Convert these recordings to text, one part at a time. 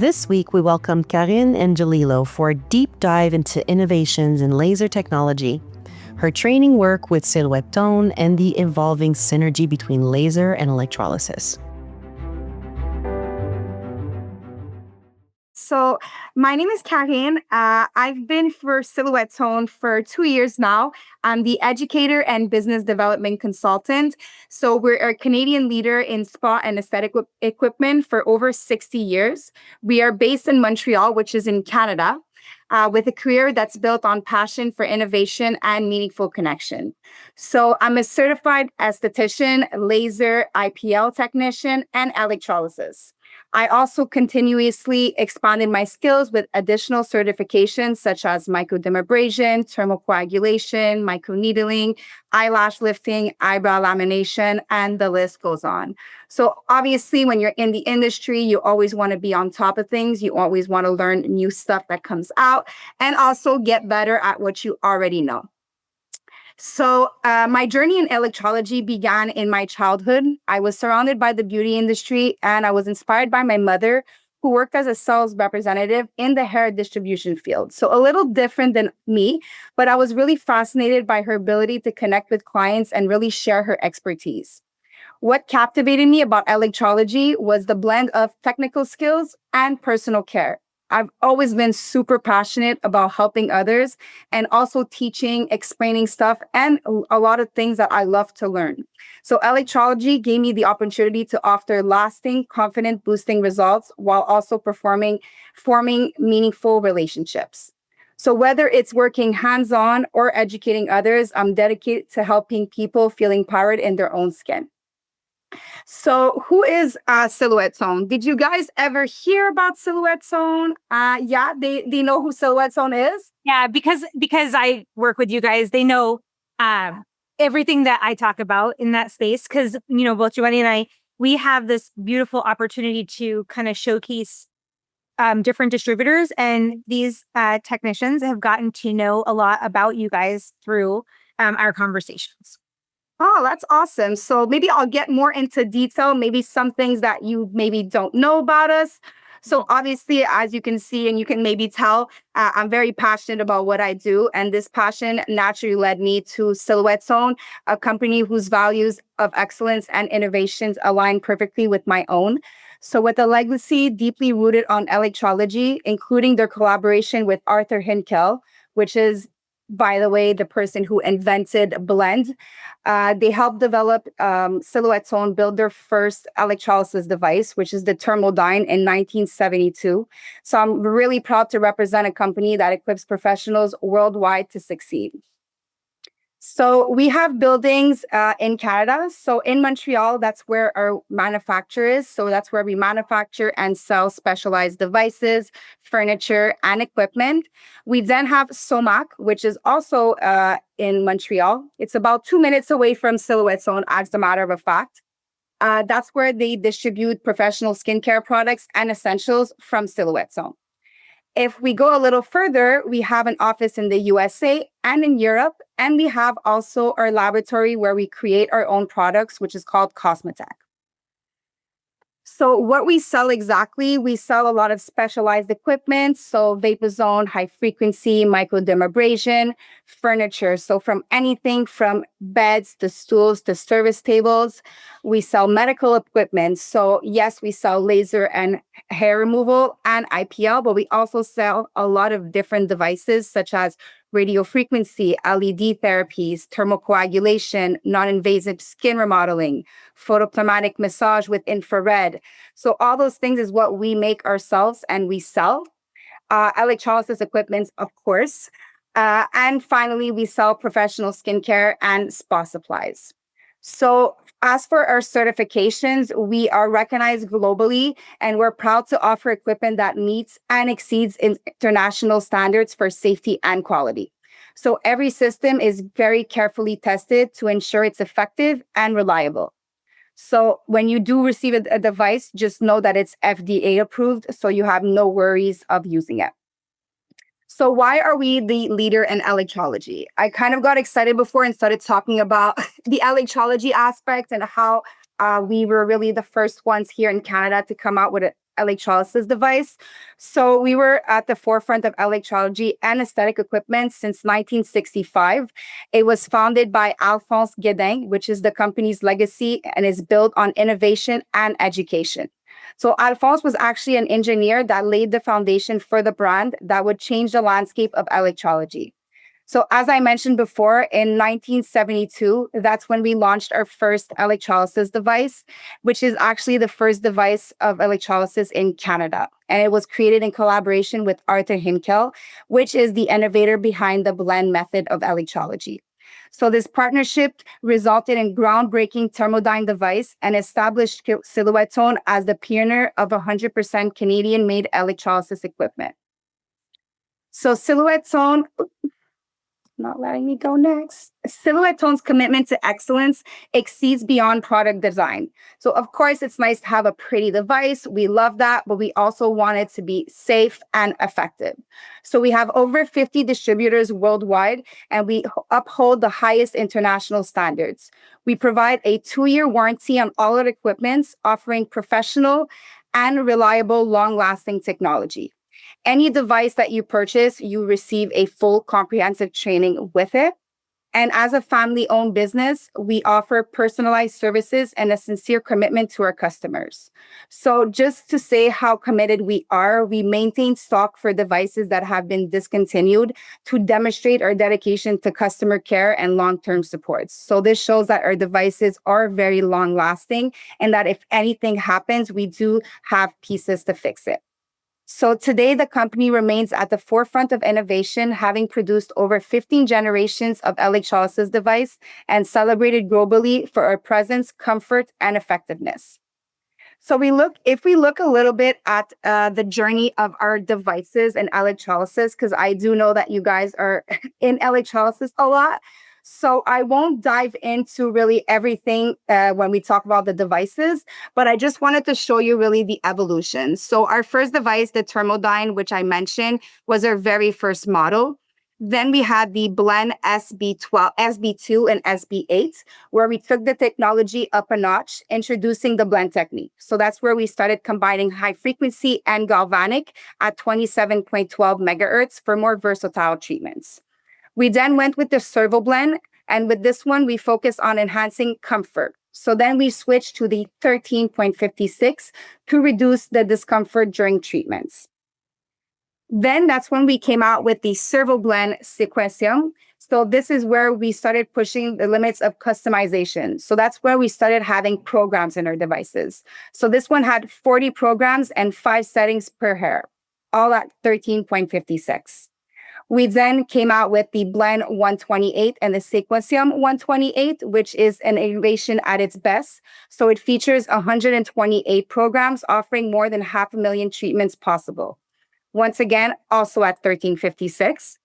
This week, we welcome Carine Angelillo for a deep dive into innovations in laser technology, her training work with Silhouet-Tone, and the evolving synergy between laser and electrolysis. So my name is Carine. I've been for Silhouet-Tone for 2 years now. I'm the educator and business development consultant. So we're a Canadian leader in spa and aesthetic equipment for over 60 years. We are based in Montreal, which is in Canada, with a career that's built on passion for innovation and meaningful connection. So I'm a certified esthetician, laser, IPL technician, and electrolysis. I also continuously expanded my skills with additional certifications such as microdermabrasion, thermocoagulation, microneedling, eyelash lifting, eyebrow lamination, and the list goes on. So obviously, when you're in the industry, you always want to be on top of things. You always want to learn new stuff that comes out and also get better at what you already know. So, my journey in electrology began in my childhood. I was surrounded by the beauty industry, and I was inspired by my mother, who worked as a sales representative in the hair distribution field. So, a little different than me, but I was really fascinated by her ability to connect with clients and really share her expertise. What captivated me about electrology was the blend of technical skills and personal care. I've always been super passionate about helping others and also teaching, explaining stuff, and a lot of things that I love to learn. So, electrology gave me the opportunity to offer lasting, confident boosting results while also forming meaningful relationships. So, whether it's working hands on or educating others, I'm dedicated to helping people feel empowered in their own skin. So, who is Silhouet-Tone? Did you guys ever hear about Silhouet-Tone? Yeah, they know who Silhouet-Tone is. Yeah, because I work with you guys, they know everything that I talk about in that space. Because both Joanie and I, we have this beautiful opportunity to kind of showcase different distributors, and these technicians have gotten to know a lot about you guys through our conversations. Oh, that's awesome. So maybe I'll get more into detail, maybe some things that you maybe don't know about us. So obviously, as you can see, and you can maybe tell, I'm very passionate about what I do. And this passion naturally led me to Silhouet-Tone, a company whose values of excellence and innovations align perfectly with my own. So with a legacy deeply rooted on electrology, including their collaboration with Arthur Hinkel, which is, by the way, the person who invented blend. They helped develop Silhouet-Tone build their first electrolysis device, which is the Thermodyne in 1972. So I'm really proud to represent a company that equips professionals worldwide to succeed. So we have buildings in Canada. So in Montreal, that's where our manufacturer is. So that's where we manufacture and sell specialized devices, furniture, and equipment. We then have Somac, which is also in Montreal. It's about 2 minutes away from Silhouet-Tone, as a matter of a fact. That's where they distribute professional skincare products and essentials from Silhouet-Tone. If we go a little further, we have an office in the USA and in Europe, and we have also our laboratory where we create our own products, which is called Cosmetech. So what we sell exactly, we sell a lot of specialized equipment. So VapoZone, high frequency, microdermabrasion, furniture. So from anything from beds to stools to service tables, we sell medical equipment. So yes, we sell laser and hair removal and IPL, but we also sell a lot of different devices such as radio frequency, LED therapies, thermocoagulation, non-invasive skin remodeling, photoplasmatic massage with infrared. So all those things is what we make ourselves and we sell. Electrolysis equipment, of course. And finally, we sell professional skincare and spa supplies. So as for our certifications, we are recognized globally, and we're proud to offer equipment that meets and exceeds international standards for safety and quality. So every system is very carefully tested to ensure it's effective and reliable. So when you do receive a device, just know that it's FDA approved, so you have no worries of using it. So why are we the leader in electrology? I kind of got excited before and started talking about the electrology aspect and how we were really the first ones here in Canada to come out with electrolysis device. So we were at the forefront of electrology and aesthetic equipment since 1965. It was founded by Alphonse Guédin, which is the company's legacy, and is built on innovation and education. So Alphonse was actually an engineer that laid the foundation for the brand that would change the landscape of electrology. So as I mentioned before, in 1972, that's when we launched our first electrolysis device, which is actually the first device of electrolysis in Canada. And it was created in collaboration with Arthur Hinkel, which is the innovator behind the blend method of electrology. So this partnership resulted in groundbreaking thermodyne device and established Silhouet-Tone as the pioneer of 100% Canadian-made electrolysis equipment. So Silhouet-Tone, not letting me go next. Silhouet-Tone's commitment to excellence exceeds beyond product design. So of course, it's nice to have a pretty device. We love that, but we also want it to be safe and effective. So we have over 50 distributors worldwide, and we uphold the highest international standards. We provide a 2-year warranty on all our equipments, offering professional and reliable, long-lasting technology. Any device that you purchase, you receive a full comprehensive training with it. And as a family-owned business, we offer personalized services and a sincere commitment to our customers. So just to say how committed we are, we maintain stock for devices that have been discontinued to demonstrate our dedication to customer care and long-term supports. So this shows that our devices are very long-lasting and that if anything happens, we do have pieces to fix it. So today, the company remains at the forefront of innovation, having produced over 15 generations of electrolysis device and celebrated globally for our presence, comfort, and effectiveness. So if we look a little bit at the journey of our devices and electrolysis, because I do know that you guys are in electrolysis a lot. So I won't dive into really everything when we talk about the devices, but I just wanted to show you really the evolution. So our first device, the thermodyne, which I mentioned, was our very first model. Then we had the blend SB12, SB2, and SB8, where we took the technology up a notch, introducing the blend technique. So that's where we started combining high frequency and galvanic at 27.12 megahertz for more versatile treatments. We then went with the servo blend, and with this one, we focus on enhancing comfort. So then we switched to the 13.56 to reduce the discomfort during treatments. Then that's when we came out with the servo blend sequentium. So this is where we started pushing the limits of customization. So that's where we started having programs in our devices. So this one had 40 programs and 5 settings per hair, all at 13.56. We then came out with the Blend 128 and the Sequentium 128, which is an innovation at its best. So it features 128 programs offering more than 500,000 treatments possible. Once again, also at 1356.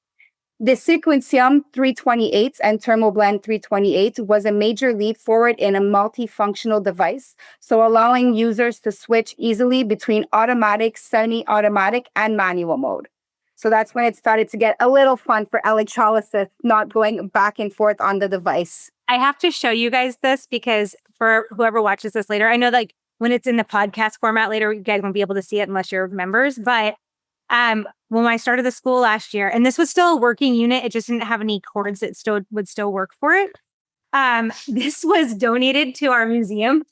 The Sequentium 328 and ThermoBlend 328 was a major leap forward in a multifunctional device, so allowing users to switch easily between automatic, semi-automatic, and manual mode. So that's when it started to get a little fun for electrolysis, not going back and forth on the device. I have to show you guys this because for whoever watches this later, I know like when it's in the podcast format later, you guys won't be able to see it unless you're members. But when I started the school last year, and this was still a working unit, it just didn't have any cords that would still work for it. This was donated to our museum.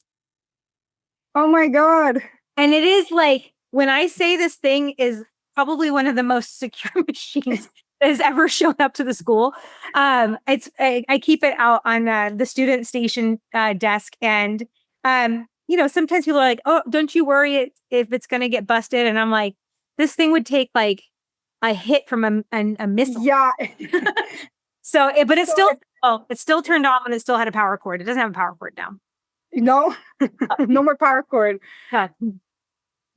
Oh my God. And it is like, when I say this thing is probably one of the most secure machines that has ever shown up to the school. I keep it out on the student station desk. And, sometimes people are like, oh, don't you worry if it's going to get busted. And I'm like, this thing would take like a hit from a missile. Yeah. But it's still turned off and it still had a power cord. It doesn't have a power cord now. No, no more power cord. Yeah.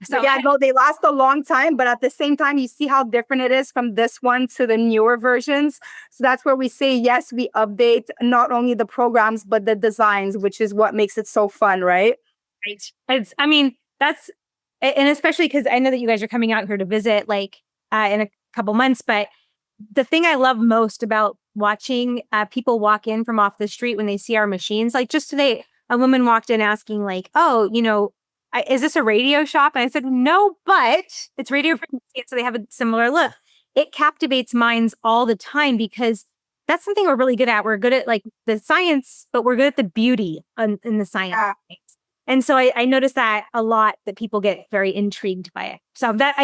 So they last a long time, but at the same time, you see how different it is from this one to the newer versions. So that's where we say, yes, we update not only the programs, but the designs, which is what makes it so fun, right? Right. And especially because I know that you guys are coming out here to visit like in a couple months, but the thing I love most about watching people walk in from off the street when they see our machines, like just today, a woman walked in asking like, oh, is this a radio shop? And I said, no, but it's radio frequency. So they have a similar look. It captivates minds all the time because that's something we're really good at. We're good at like the science, but we're good at the beauty in the science. Yeah. And so I noticed that a lot, that people get very intrigued by it. So that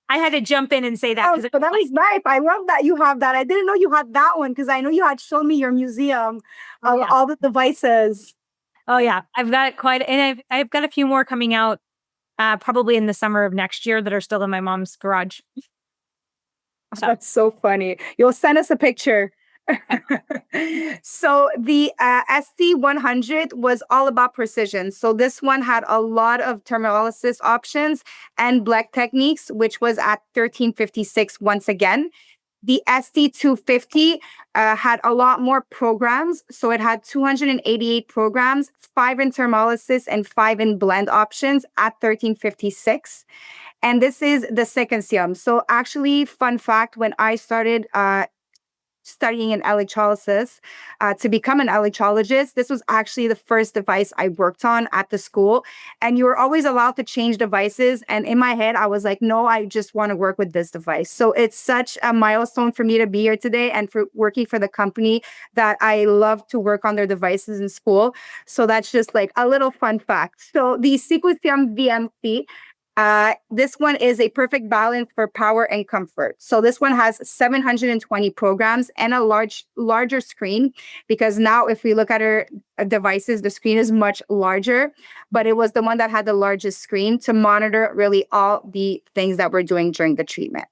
I had to jump in and say that. Oh, so that was nice. I love that you have that. I didn't know you had that one because I know you had shown me your museum of all the devices. Oh yeah, I've got I've got a few more coming out probably in the summer of next year that are still in my mom's garage. So. That's so funny. You'll send us a picture. So the ST100 was all about precision. So this one had a lot of thermolysis options and black techniques, which was at 1356 once again. The ST250 had a lot more programs. So it had 288 programs, 5 in thermolysis and 5 in blend options at 1356. And this is the Sequencium. So actually, fun fact, when I started studying in electrolysis to become an electrologist, this was actually the first device I worked on at the school. And you were always allowed to change devices. And in my head, I was like, no, I just want to work with this device. So it's such a milestone for me to be here today and for working for the company that I love to work on their devices in school. So that's just like a little fun fact. So the Sequencium VMC, this one is a perfect balance for power and comfort. So this one has 720 programs and a larger screen, because now if we look at our devices, the screen is much larger, but it was the one that had the largest screen to monitor really all the things that we're doing during the treatment.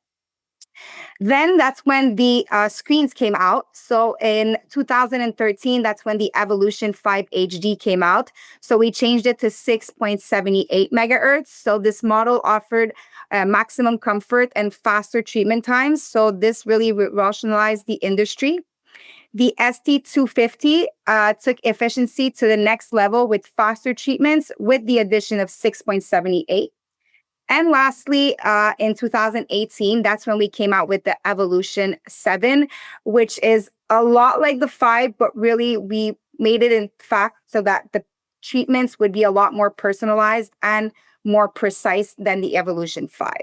Then that's when the screens came out. So in 2013, that's when the Evolution 5 HD came out. So we changed it to 6.78 megahertz. So this model offered maximum comfort and faster treatment times. So this really revolutionized the industry. The ST250 took efficiency to the next level with faster treatments with the addition of 6.78. And lastly, in 2018, that's when we came out with the Evolution 7, which is a lot like the 5, but really we made it in fact so that the treatments would be a lot more personalized and more precise than the Evolution 5.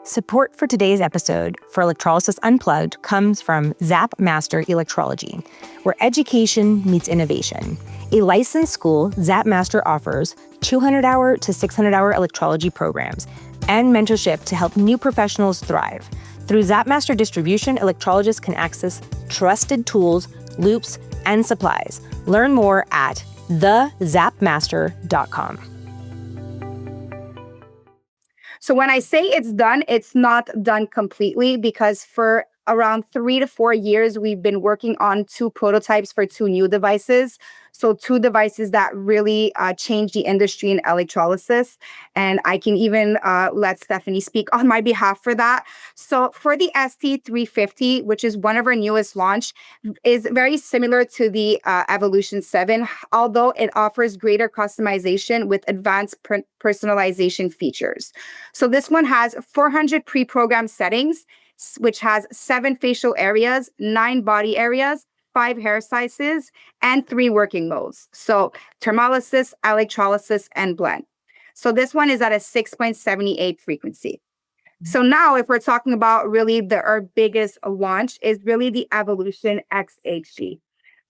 Support for today's episode for Electrolysis Unplugged comes from Zap Master Electrology, where education meets innovation. A licensed school, Zap Master offers 200-hour to 600-hour electrology programs and mentorship to help new professionals thrive. Through Zap Master distribution, electrologists can access trusted tools, loops, and supplies. Learn more at thezapmaster.com. So when I say it's done, it's not done completely, because for around 3 to 4 years, we've been working on 2 prototypes for 2 new devices. So 2 devices that really changed the industry in electrolysis. And I can even let Stephanie speak on my behalf for that. So for the ST350, which is one of our newest launch, is very similar to the Evolution 7, although it offers greater customization with advanced personalization features. So this one has 400 pre-programmed settings, which has 7 facial areas, 9 body areas, 5 hair sizes, and 3 working modes. So thermolysis, electrolysis, and blend. So this one is at a 6.78 frequency. So now if we're talking about really our biggest launch is really the Evolution XHG.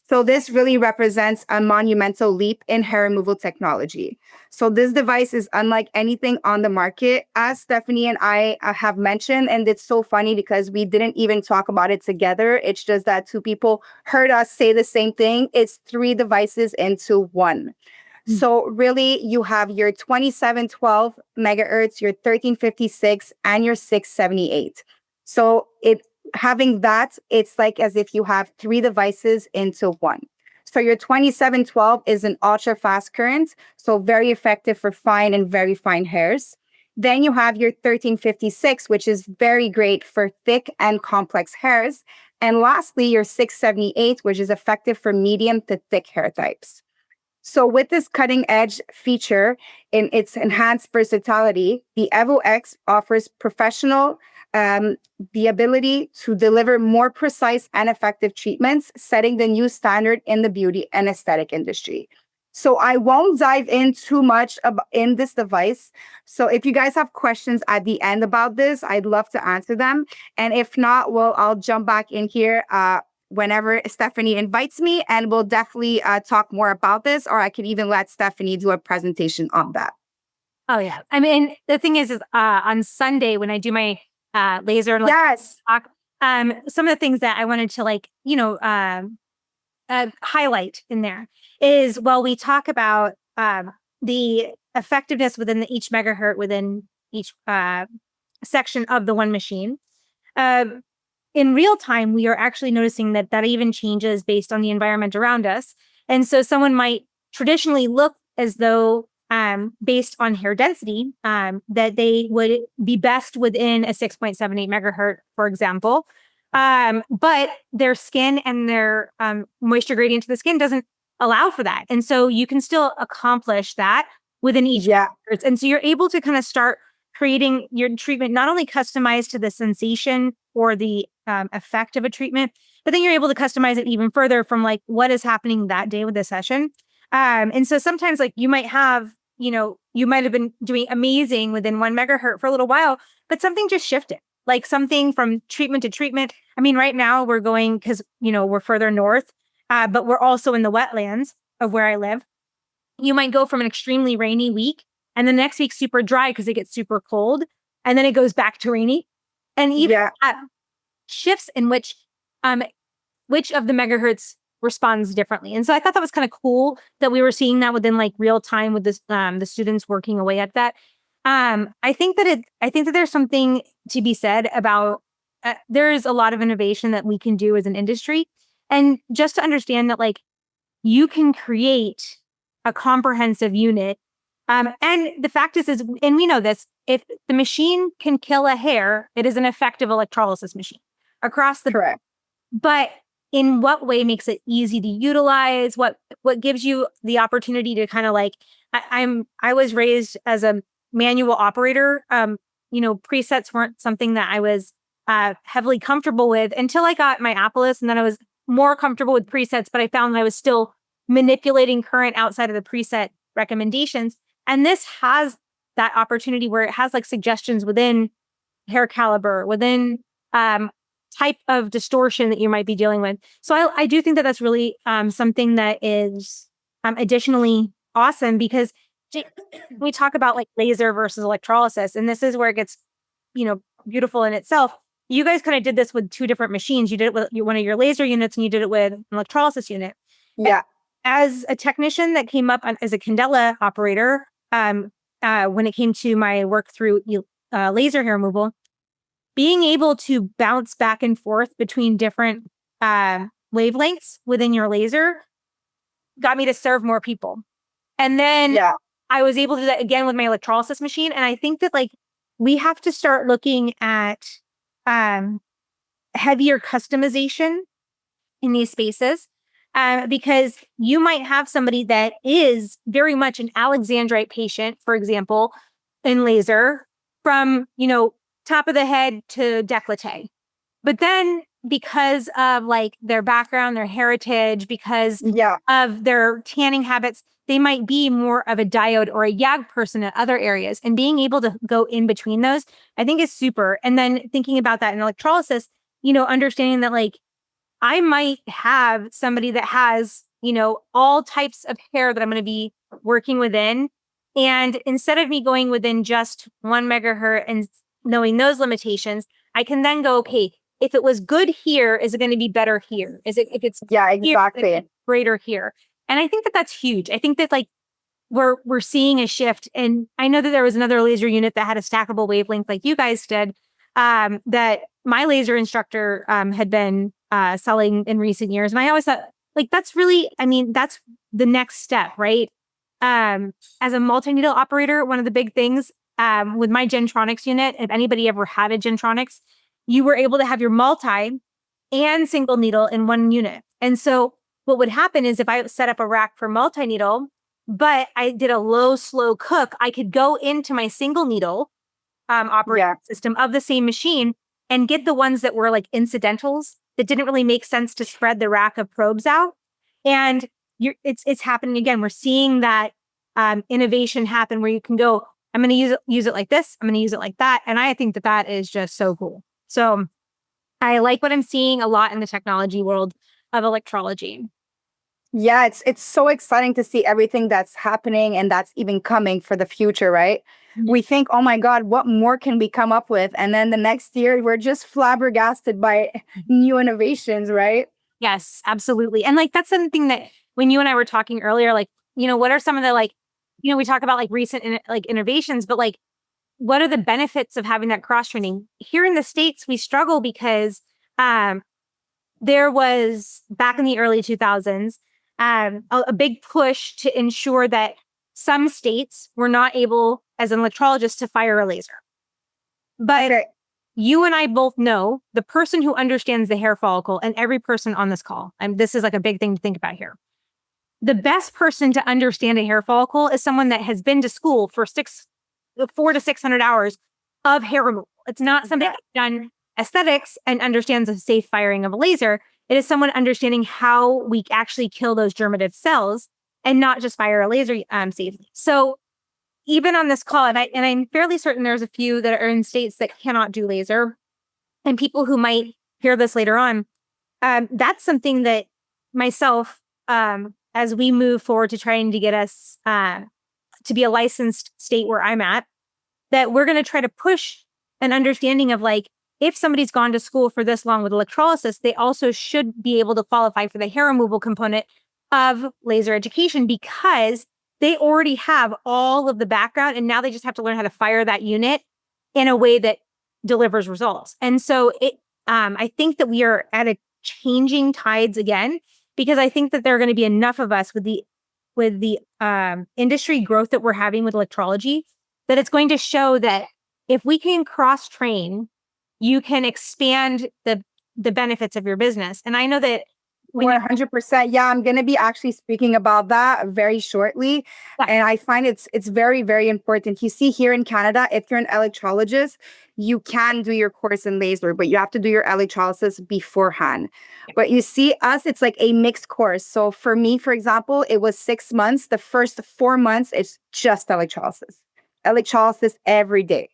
So this really represents a monumental leap in hair removal technology. So this device is unlike anything on the market, as Stephanie and I have mentioned, and it's so funny because we didn't even talk about it together. It's just that 2 people heard us say the same thing. It's 3 devices into 1. So really you have your 2712 megahertz, your 1356, and your 678. So having that, it's like as if you have 3 devices into 1. So your 2712 is an ultra fast current, so very effective for fine and very fine hairs. Then you have your 1356, which is very great for thick and complex hairs. And lastly, your 678, which is effective for medium to thick hair types. So with this cutting edge feature in its enhanced versatility, the Evo X offers professional the ability to deliver more precise and effective treatments, setting the new standard in the beauty and aesthetic industry. So I won't dive in too much in this device. So if you guys have questions at the end about this, I'd love to answer them. And if not, well, I'll jump back in here whenever Stephanie invites me, and we'll definitely talk more about this, or I could even let Stephanie do a presentation on that. Oh yeah. I mean, the thing is on Sunday when I do my laser Yes. talk, some of the things that I wanted to highlight in there is, well, we talk about the effectiveness within each megahertz within each section of the one machine. In real time, we are actually noticing that even changes based on the environment around us. And so someone might traditionally look as though, based on hair density, that they would be best within a 6.78 megahertz, for example. But their skin and their moisture gradient to the skin doesn't allow for that. And so you can still accomplish that within each megahertz. And so you're able to kind of start creating your treatment not only customized to the sensation or the effect of a treatment, but then you're able to customize it even further from like what is happening that day with the session. And so sometimes like you might have, you might have been doing amazing within 1 megahertz for a little while, but something just shifted, like something from treatment to treatment. I mean, right now we're going because, we're further north, but we're also in the wetlands of where I live. You might go from an extremely rainy week and the next week super dry because it gets super cold. And then it goes back to rainy. And even shifts in which of the megahertz responds differently. And so I thought that was kind of cool that we were seeing that within like real time with this, the students working away at that. I think that there's something to be said about there is a lot of innovation that we can do as an industry. And just to understand that like you can create a comprehensive unit. And the fact is, and we know this, if the machine can kill a hair, it is an effective electrolysis machine across the Correct. But in what way makes it easy to utilize? What gives you the opportunity to kind of like, I was raised as a manual operator. Presets weren't something that I was heavily comfortable with until I got my Apple's, and then I was more comfortable with presets, but I found that I was still manipulating current outside of the preset recommendations. And this has that opportunity where it has like suggestions within hair caliber, within type of distortion that you might be dealing with. So I do think that that's really something that is additionally awesome, because we talk about like laser versus electrolysis, and this is where it gets, beautiful in itself. You guys kind of did this with two different machines. You did it with one of your laser units and you did it with an electrolysis unit. Yeah. As a technician that came up as a Gonella operator, when it came to my work through laser hair removal, being able to bounce back and forth between different wavelengths within your laser got me to serve more people. And then I was able to do that again with my electrolysis machine. And I think that like we have to start looking at heavier customization in these spaces. Because you might have somebody that is very much an Alexandrite patient, for example, in laser from, top of the head to décolleté. But then because of like their background, their heritage, because of their tanning habits, they might be more of a diode or a YAG person in other areas. And being able to go in between those, I think is super. And then thinking about that in electrolysis, understanding that like, I might have somebody that has, all types of hair that I'm going to be working within. And instead of me going within just 1 megahertz and knowing those limitations, I can then go, okay, if it was good here, is it going to be better here? If it's exactly greater here? And I think that that's huge. I think that like we're seeing a shift. And I know that there was another laser unit that had a stackable wavelength like you guys did, that my laser instructor had been selling in recent years. And I always thought, like, that's really, that's the next step, right? As a multi-needle operator, one of the big things with my Gentronics unit, if anybody ever had a Gentronics, you were able to have your multi and single needle in one unit. And so what would happen is if I set up a rack for multi-needle, but I did a low, slow cook, I could go into my single needle operating system of the same machine and get the ones that were like incidentals that didn't really make sense to spread the rack of probes out. And it's happening again. We're seeing that innovation happen where you can go, I'm going to use it like this. I'm going to use it like that. And I think that is just so cool. So I like what I'm seeing a lot in the technology world of electrology. Yeah, it's so exciting to see everything that's happening and that's even coming for the future, right? Mhm. We think, oh my God, what more can we come up with? And then the next year, we're just flabbergasted by new innovations, right? Yes, absolutely. And like, that's something that when you and I were talking earlier, like, what are some of the we talk about like recent innovations, but like, what are the benefits of having that cross training? Here in the States, we struggle because there was back in the early 2000s a big push to ensure that some states were not able, as an electrologist, to fire a laser. But Okay. you and I both know the person who understands the hair follicle, and every person on this call, and this is like a big thing to think about here. The best person to understand a hair follicle is someone that has been to school for 400 to 600 hours of hair removal. It's not somebody that's done aesthetics and understands the safe firing of a laser. It is someone understanding how we actually kill those germinative cells and not just fire a laser safely. So even on this call, and I'm fairly certain there's a few that are in states that cannot do laser, and people who might hear this later on, that's something that myself, as we move forward to trying to get us to be a licensed state where I'm at, that we're going to try to push an understanding of like, if somebody's gone to school for this long with electrolysis, they also should be able to qualify for the hair removal component of laser education because they already have all of the background and now they just have to learn how to fire that unit in a way that delivers results. And so I think that we are at a changing tides again, because I think that there are going to be enough of us with the industry growth that we're having with electrology, that it's going to show that if we can cross train, you can expand the benefits of your business. And I know that 100%. Yeah, I'm going to be actually speaking about that very shortly. Yeah. And I find it's very, very important. You see, here in Canada, if you're an electrologist, you can do your course in laser, but you have to do your electrolysis beforehand. But you see, us, it's like a mixed course. So for me, for example, it was 6 months. The first 4 months, it's just electrolysis every day.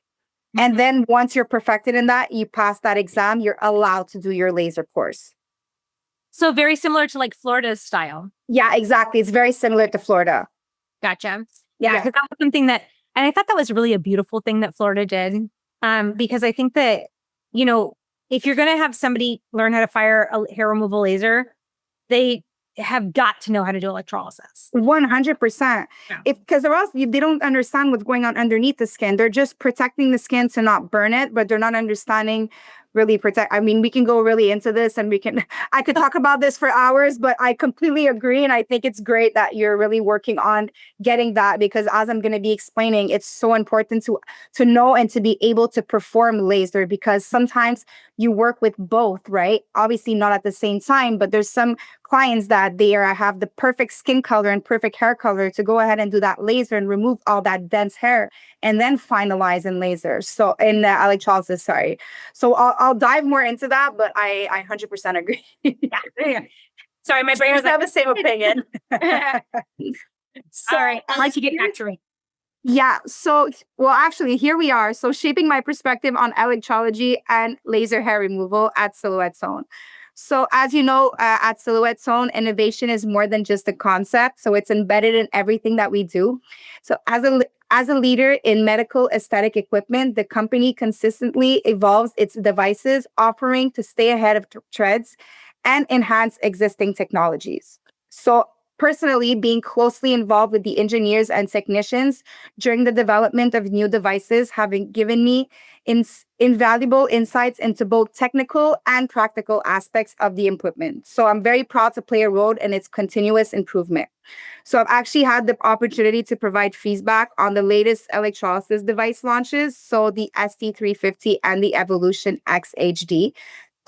And then once you're perfected in that, you pass that exam, you're allowed to do your laser course. So very similar to like Florida's style. Yeah, exactly. It's very similar to Florida. Gotcha. Yeah. Because that was something that, and I thought that was really a beautiful thing that Florida did. Because I think that, if you're going to have somebody learn how to fire a hair removal laser, they have got to know how to do electrolysis. 100%. Yeah. Because or else they don't understand what's going on underneath the skin. They're just protecting the skin to not burn it, but they're not understanding really protect. I mean, we can go really into this and I could talk about this for hours, but I completely agree. And I think it's great that you're really working on getting that, because as I'm going to be explaining, it's so important to know and to be able to perform laser, because sometimes you work with both, right? Obviously not at the same time, but there's some clients that have the perfect skin color and perfect hair color to go ahead and do that laser and remove all that dense hair and then finalize in laser. So in electrolysis, sorry. So I'll dive more into that, but I 100% agree. Yeah. Sorry, my brain was have the same opinion. All right, I'd like to get back to it. Yeah. So, well, actually, here we are. So shaping my perspective on electrology and laser hair removal at Silhouet-Tone. So as you know, at Silhouet-Tone, innovation is more than just a concept. So it's embedded in everything that we do. So as a leader in medical aesthetic equipment, the company consistently evolves its devices, offering to stay ahead of trends and enhance existing technologies. So personally, being closely involved with the engineers and technicians during the development of new devices having given me invaluable insights into both technical and practical aspects of the equipment. So I'm very proud to play a role in its continuous improvement. So I've actually had the opportunity to provide feedback on the latest electrolysis device launches, so the ST350 and the Evolution X HD.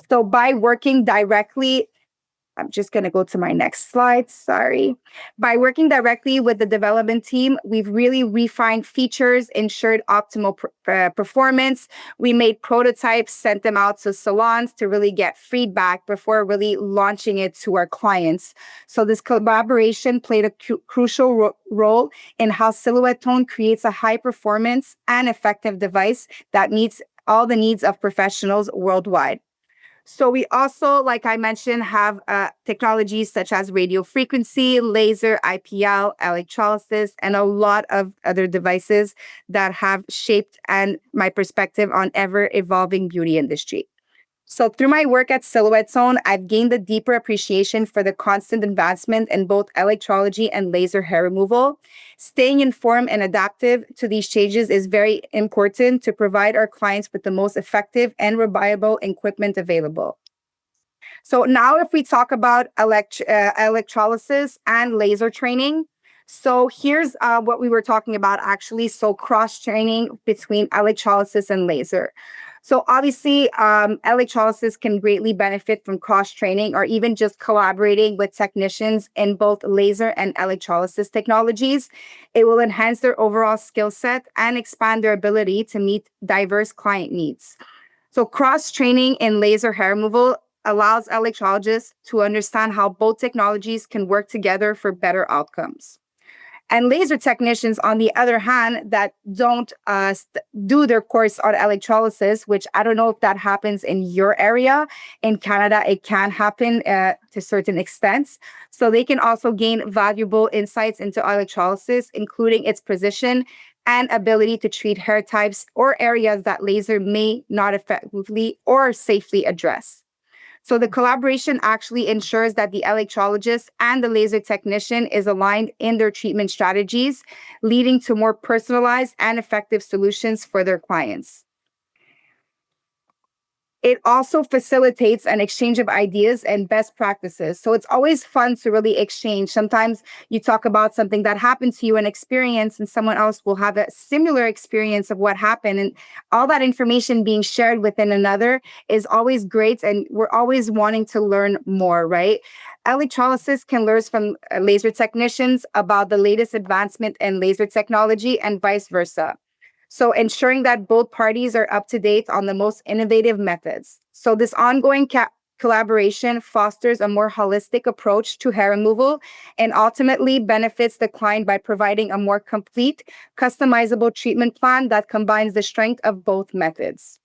So by working directly I'm just going to go to my next slide. Sorry. By working directly with the development team, we've really refined features, ensured optimal performance. We made prototypes, sent them out to salons to really get feedback before really launching it to our clients. So this collaboration played a crucial role in how Silhouet-Tone creates a high performance and effective device that meets all the needs of professionals worldwide. So we also, like I mentioned, have technologies such as radio frequency, laser, IPL, electrolysis, and a lot of other devices that have shaped and my perspective on ever-evolving beauty industry. So through my work at Silhouet-Tone, I've gained a deeper appreciation for the constant advancement in both electrology and laser hair removal. Staying informed and adaptive to these changes is very important to provide our clients with the most effective and reliable equipment available. So now if we talk about electrolysis and laser training, so here's what we were talking about actually. So cross-training between electrolysis and laser. So obviously, electrolysis can greatly benefit from cross-training or even just collaborating with technicians in both laser and electrolysis technologies. It will enhance their overall skill set and expand their ability to meet diverse client needs. So cross-training in laser hair removal allows electrologists to understand how both technologies can work together for better outcomes. And laser technicians, on the other hand, that don't do their course on electrolysis, which I don't know if that happens in your area. In Canada, it can happen to certain extents. So they can also gain valuable insights into electrolysis, including its precision and ability to treat hair types or areas that laser may not effectively or safely address. So the collaboration actually ensures that the electrologist and the laser technician is aligned in their treatment strategies, leading to more personalized and effective solutions for their clients. It also facilitates an exchange of ideas and best practices. So it's always fun to really exchange. Sometimes you talk about something that happened to you, an experience, and someone else will have a similar experience of what happened. And all that information being shared within another is always great. And we're always wanting to learn more, right? Electrolysis can learn from laser technicians about the latest advancement in laser technology and vice versa. So ensuring that both parties are up to date on the most innovative methods. So this ongoing collaboration fosters a more holistic approach to hair removal and ultimately benefits the client by providing a more complete, customizable treatment plan that combines the strength of both methods.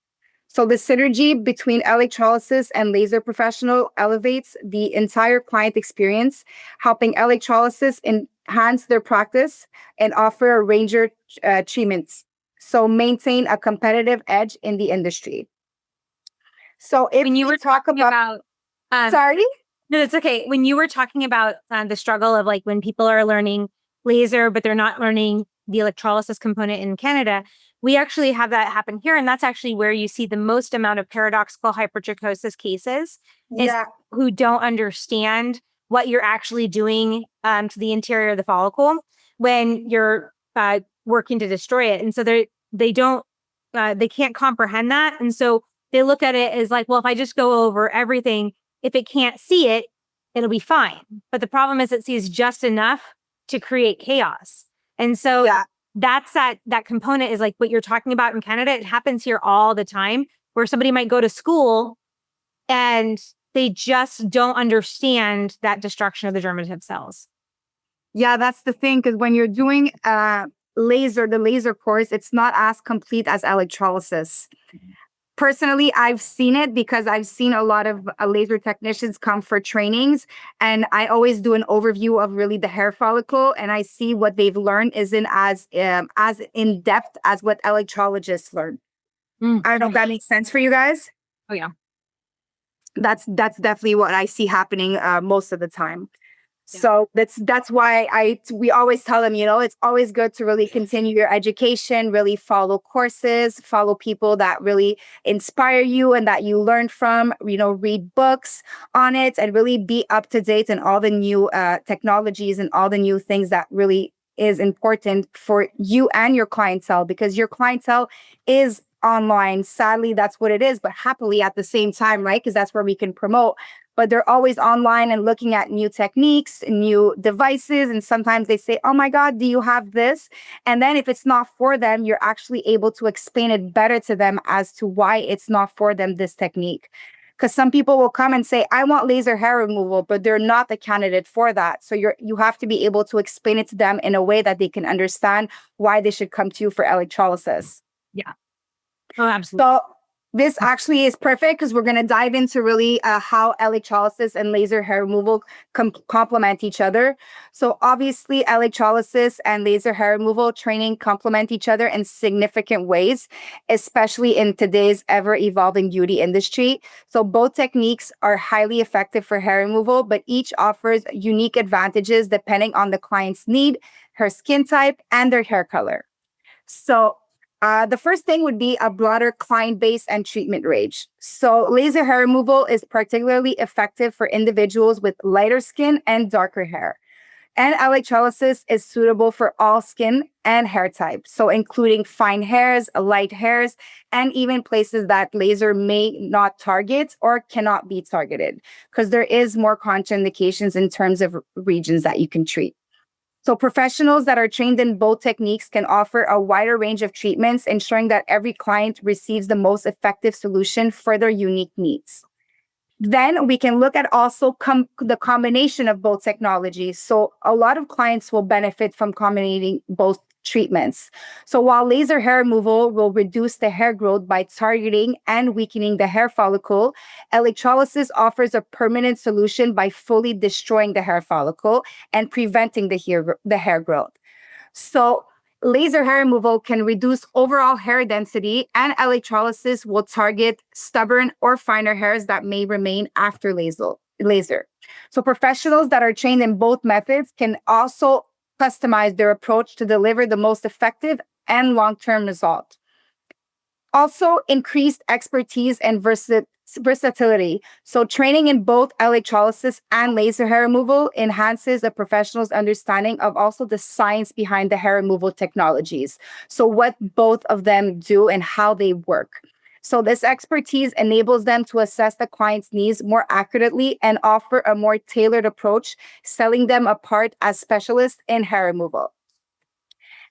So the synergy between electrolysis and laser professional elevates the entire client experience, helping electrolysis enhance their practice and offer a range of treatments. So maintain a competitive edge in the industry. So if when you were talking about sorry? No, it's okay. When you were talking about the struggle of like when people are learning laser, but they're not learning the electrolysis component in Canada, we actually have that happen here. And that's actually where you see the most amount of paradoxical hypertrichosis cases is who don't understand what you're actually doing to the interior of the follicle when you're working to destroy it. And so they can't comprehend that. And so they look at it as like, well, if I just go over everything, if it can't see it, it'll be fine. But the problem is it sees just enough to create chaos. And so that's that component is like what you're talking about in Canada. It happens here all the time where somebody might go to school and they just don't understand that destruction of the germinative cells. Yeah, that's the thing, because when you're doing the laser course, it's not as complete as electrolysis. Personally, I've seen it because I've seen a lot of laser technicians come for trainings, and I always do an overview of really the hair follicle, and I see what they've learned isn't as in depth as what electrologists learn. I don't know if that makes sense for you guys. Oh yeah, that's definitely what I see happening most of the time. So that's why we always tell them, it's always good to really continue your education, really follow courses, follow people that really inspire you and that you learn from, read books on it and really be up to date in all the new technologies and all the new things that really is important for you and your clientele, because your clientele is online. Sadly, that's what it is, but happily at the same time, right? Because that's where we can promote. but they're always online and looking at new techniques, new devices. And sometimes they say, oh my God, do you have this? And then if it's not for them, you're actually able to explain it better to them as to why it's not for them, this technique. Because some people will come and say, I want laser hair removal, but they're not the candidate for that. So you have to be able to explain it to them in a way that they can understand why they should come to you for electrolysis. Yeah. Oh, absolutely. So this actually is perfect because we're going to dive into really how electrolysis and laser hair removal complement each other. So obviously, electrolysis and laser hair removal training complement each other in significant ways, especially in today's ever-evolving beauty industry. So both techniques are highly effective for hair removal, but each offers unique advantages depending on the client's need, her skin type, and their hair color. So the first thing would be a broader client base and treatment range. So laser hair removal is particularly effective for individuals with lighter skin and darker hair. And electrolysis is suitable for all skin and hair types, so including fine hairs, light hairs, and even places that laser may not target or cannot be targeted, because there is more contraindications in terms of regions that you can treat. So professionals that are trained in both techniques can offer a wider range of treatments, ensuring that every client receives the most effective solution for their unique needs. Then we can look at also the combination of both technologies. So a lot of clients will benefit from combining both treatments. So while laser hair removal will reduce the hair growth by targeting and weakening the hair follicle, electrolysis offers a permanent solution by fully destroying the hair follicle and preventing the hair growth. So laser hair removal can reduce overall hair density, and electrolysis will target stubborn or finer hairs that may remain after laser. So professionals that are trained in both methods can also customize their approach to deliver the most effective and long-term result. Also, increased expertise and versatility. So training in both electrolysis and laser hair removal enhances a professional's understanding of also the science behind the hair removal technologies. So what both of them do and how they work. So this expertise enables them to assess the client's needs more accurately and offer a more tailored approach, setting them apart as specialists in hair removal.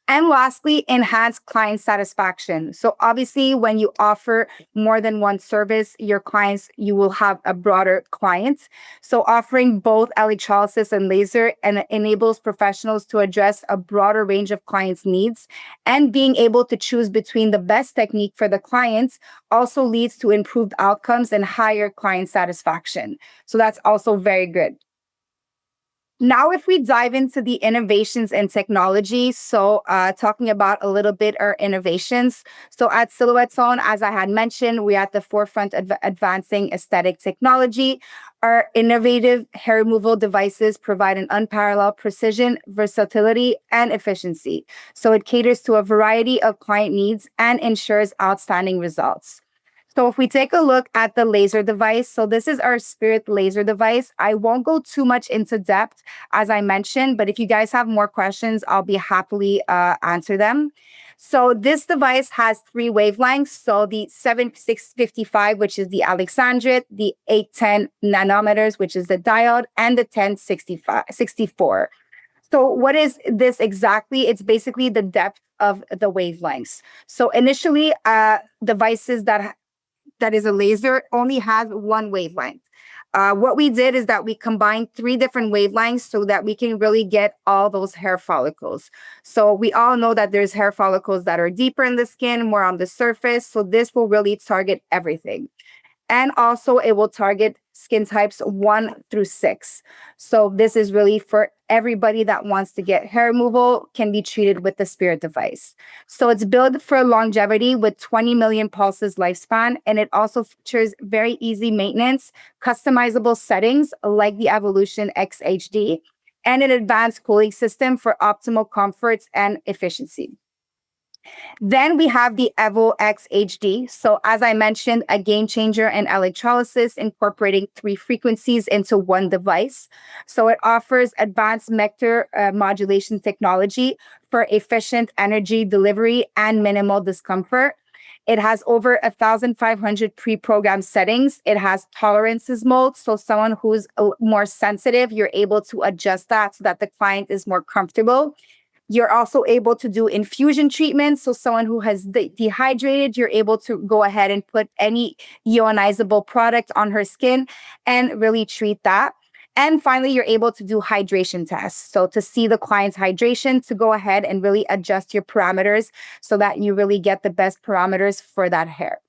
And lastly, enhance client satisfaction. So obviously, when you offer more than one service, you will have a broader client. So offering both electrolysis and laser enables professionals to address a broader range of clients' needs, and being able to choose between the best technique for the clients also leads to improved outcomes and higher client satisfaction. So that's also very good. Now, if we dive into the innovations and technology, so talking about a little bit our innovations. So at Silhouet-Tone, as I had mentioned, we're at the forefront of advancing aesthetic technology. Our innovative hair removal devices provide an unparalleled precision, versatility, and efficiency. So it caters to a variety of client needs and ensures outstanding results. So if we take a look at the laser device, so this is our Spirit laser device. I won't go too much into depth, as I mentioned, but if you guys have more questions, I'll be happily answer them. So this device has three wavelengths. So the 7655, which is the Alexandrite, the 810 nanometers, which is the diode, and the 1064. So what is this exactly? It's basically the depth of the wavelengths. So initially, devices that is a laser only has one wavelength. What we did is that we combined three different wavelengths so that we can really get all those hair follicles. So we all know that there's hair follicles that are deeper in the skin, more on the surface. So this will really target everything. And also it will target skin types 1 through 6. So this is really for everybody that wants to get hair removal can be treated with the Spirit device. So it's built for longevity with 20 million pulses lifespan, and it also features very easy maintenance, customizable settings like the Evolution XHD, and an advanced cooling system for optimal comforts and efficiency. Then we have the Evo X HD. So as I mentioned, a game changer in electrolysis, incorporating 3 frequencies into one device. So it offers advanced vector modulation technology for efficient energy delivery and minimal discomfort. It has over 1,500 pre-programmed settings. It has tolerances mode. So someone who's more sensitive, you're able to adjust that so that the client is more comfortable. You're also able to do infusion treatments. So someone who has dehydrated, you're able to go ahead and put any ionizable product on her skin and really treat that. And finally, you're able to do hydration tests. So to see the client's hydration, to go ahead and really adjust your parameters so that you really get the best parameters for that hair.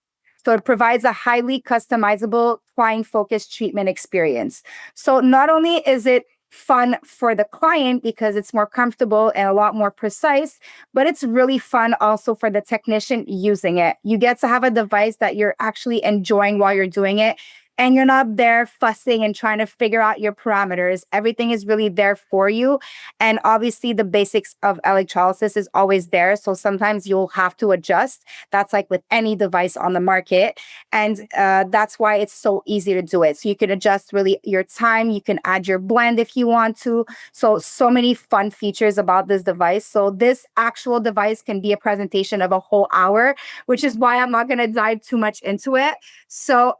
So it provides a highly customizable client-focused treatment experience. So not only is it fun for the client because it's more comfortable and a lot more precise, but it's really fun also for the technician using it. You get to have a device that you're actually enjoying while you're doing it. And you're not there fussing and trying to figure out your parameters. Everything is really there for you. And obviously the basics of electrolysis is always there. So sometimes you'll have to adjust. That's like with any device on the market. And that's why it's so easy to do it. So you can adjust really your time. You can add your blend if you want to. So many fun features about this device. So this actual device can be a presentation of a whole hour, which is why I'm not going to dive too much into it. So,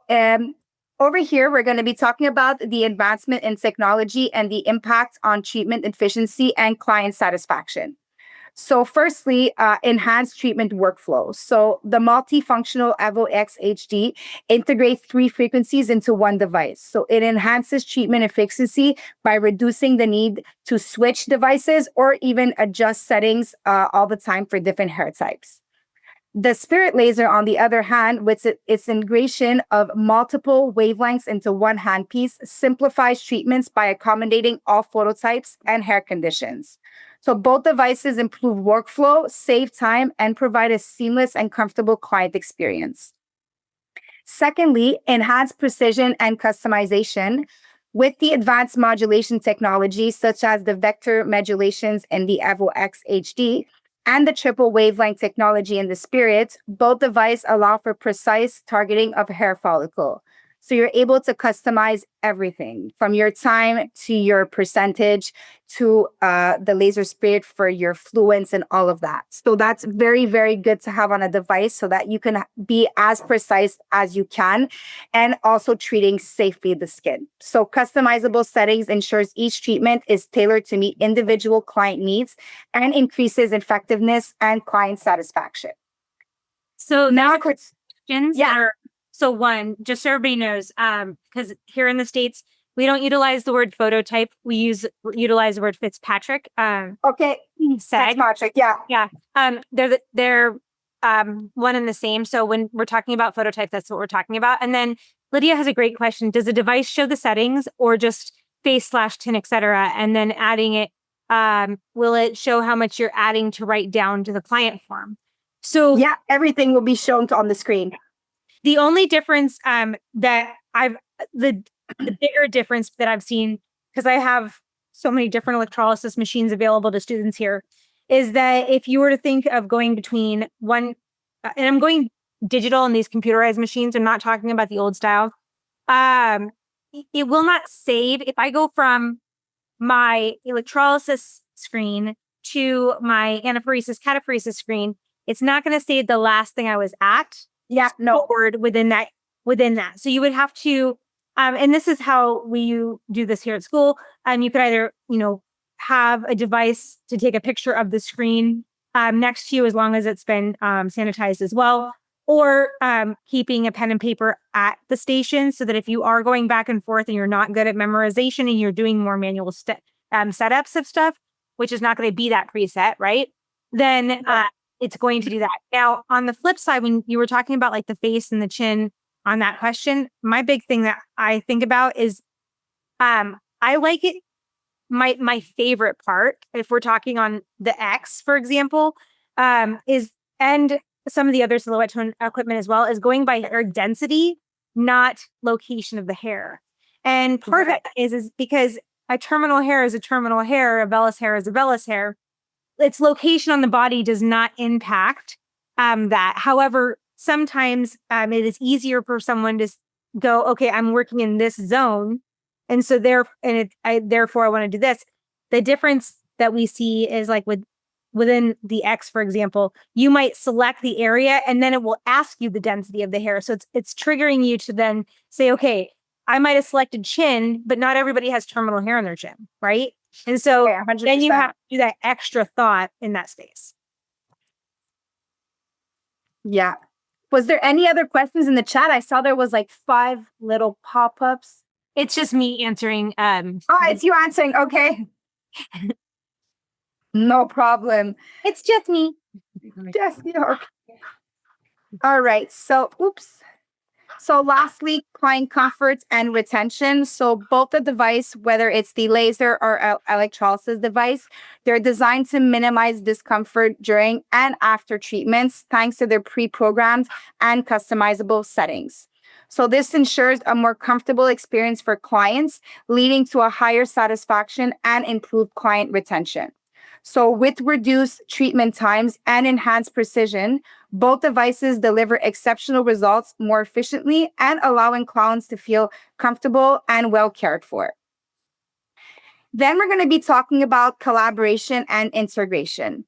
over here, we're going to be talking about the advancement in technology and the impact on treatment efficiency and client satisfaction. So firstly, enhanced treatment workflow. So the multifunctional Evo X HD integrates 3 frequencies into one device. So it enhances treatment efficiency by reducing the need to switch devices or even adjust settings all the time for different hair types. The Spirit laser, on the other hand, with its integration of multiple wavelengths into one handpiece, simplifies treatments by accommodating all phototypes and hair conditions. So both devices improve workflow, save time, and provide a seamless and comfortable client experience. Secondly, enhanced precision and customization. With the advanced modulation technology, such as the vector modulations in the Evo X HD, and the triple wavelength technology in the Spirit, both devices allow for precise targeting of hair follicle. So you're able to customize everything from your time to your percentage to the laser Spirit for your fluence and all of that. So that's very, very good to have on a device so that you can be as precise as you can and also treating safely the skin. So customizable settings ensures each treatment is tailored to meet individual client needs and increases effectiveness and client satisfaction. So Now, questions. yeah. So one, just so everybody knows, because here in the States, we don't utilize the word phototype. We utilize the word Fitzpatrick. Okay. Said. Fitzpatrick, yeah. Yeah. They're one and the same. So when we're talking about phototype, that's what we're talking about. And then Lydia has a great question. Does a device show the settings or just face/tint, et cetera? And then adding it, will it show how much you're adding to write down to the client form? So yeah, everything will be shown on the screen. The only difference that the bigger difference that I've seen, because I have so many different electrolysis machines available to students here, is that if you were to think of going between one, and I'm going digital in these computerized machines, I'm not talking about the old style, it will not save. If I go from my electrolysis screen to my anaphoresis cataphoresis screen, it's not going to save the last thing I was at. Yeah, no. Forward within that. So you would have to, and this is how we do this here at school. You could either, have a device to take a picture of the screen next to you, as long as it's been sanitized as well, or keeping a pen and paper at the station so that if you are going back and forth and you're not good at memorization and you're doing more manual setups of stuff, which is not going to be that preset, right? Then it's going to do that. Now, on the flip side, when you were talking about like the face and the chin on that question, my big thing that I think about is I like it. My favorite part, if we're talking on the X, for example, is, and some of the other Silhouet-Tone equipment as well, is going by hair density, not location of the hair. And part of it is because a terminal hair is a terminal hair, a vellus hair is a vellus hair. Its location on the body does not impact that. However, sometimes it is easier for someone to go, okay, I'm working in this zone. And so therefore I want to do this. The difference that we see is like with within the X, for example, you might select the area and then it will ask you the density of the hair. So it's triggering you to then say, okay, I might have selected chin, but not everybody has terminal hair on their chin, right? And so Okay, 100%. then you have to do that extra thought in that space. Yeah. Was there any other questions in the chat? I saw there was like 5 little pop-ups. It's just me answering. Oh, it's you answering. Okay. No problem. It's just me. Just you. Okay. All right. So, So lastly, client comfort and retention. So both the device, whether it's the laser or electrolysis device, they're designed to minimize discomfort during and after treatments, thanks to their pre-programmed and customizable settings. So this ensures a more comfortable experience for clients, leading to a higher satisfaction and improved client retention. So with reduced treatment times and enhanced precision, both devices deliver exceptional results more efficiently and allowing clients to feel comfortable and well cared for. Then we're going to be talking about collaboration and integration.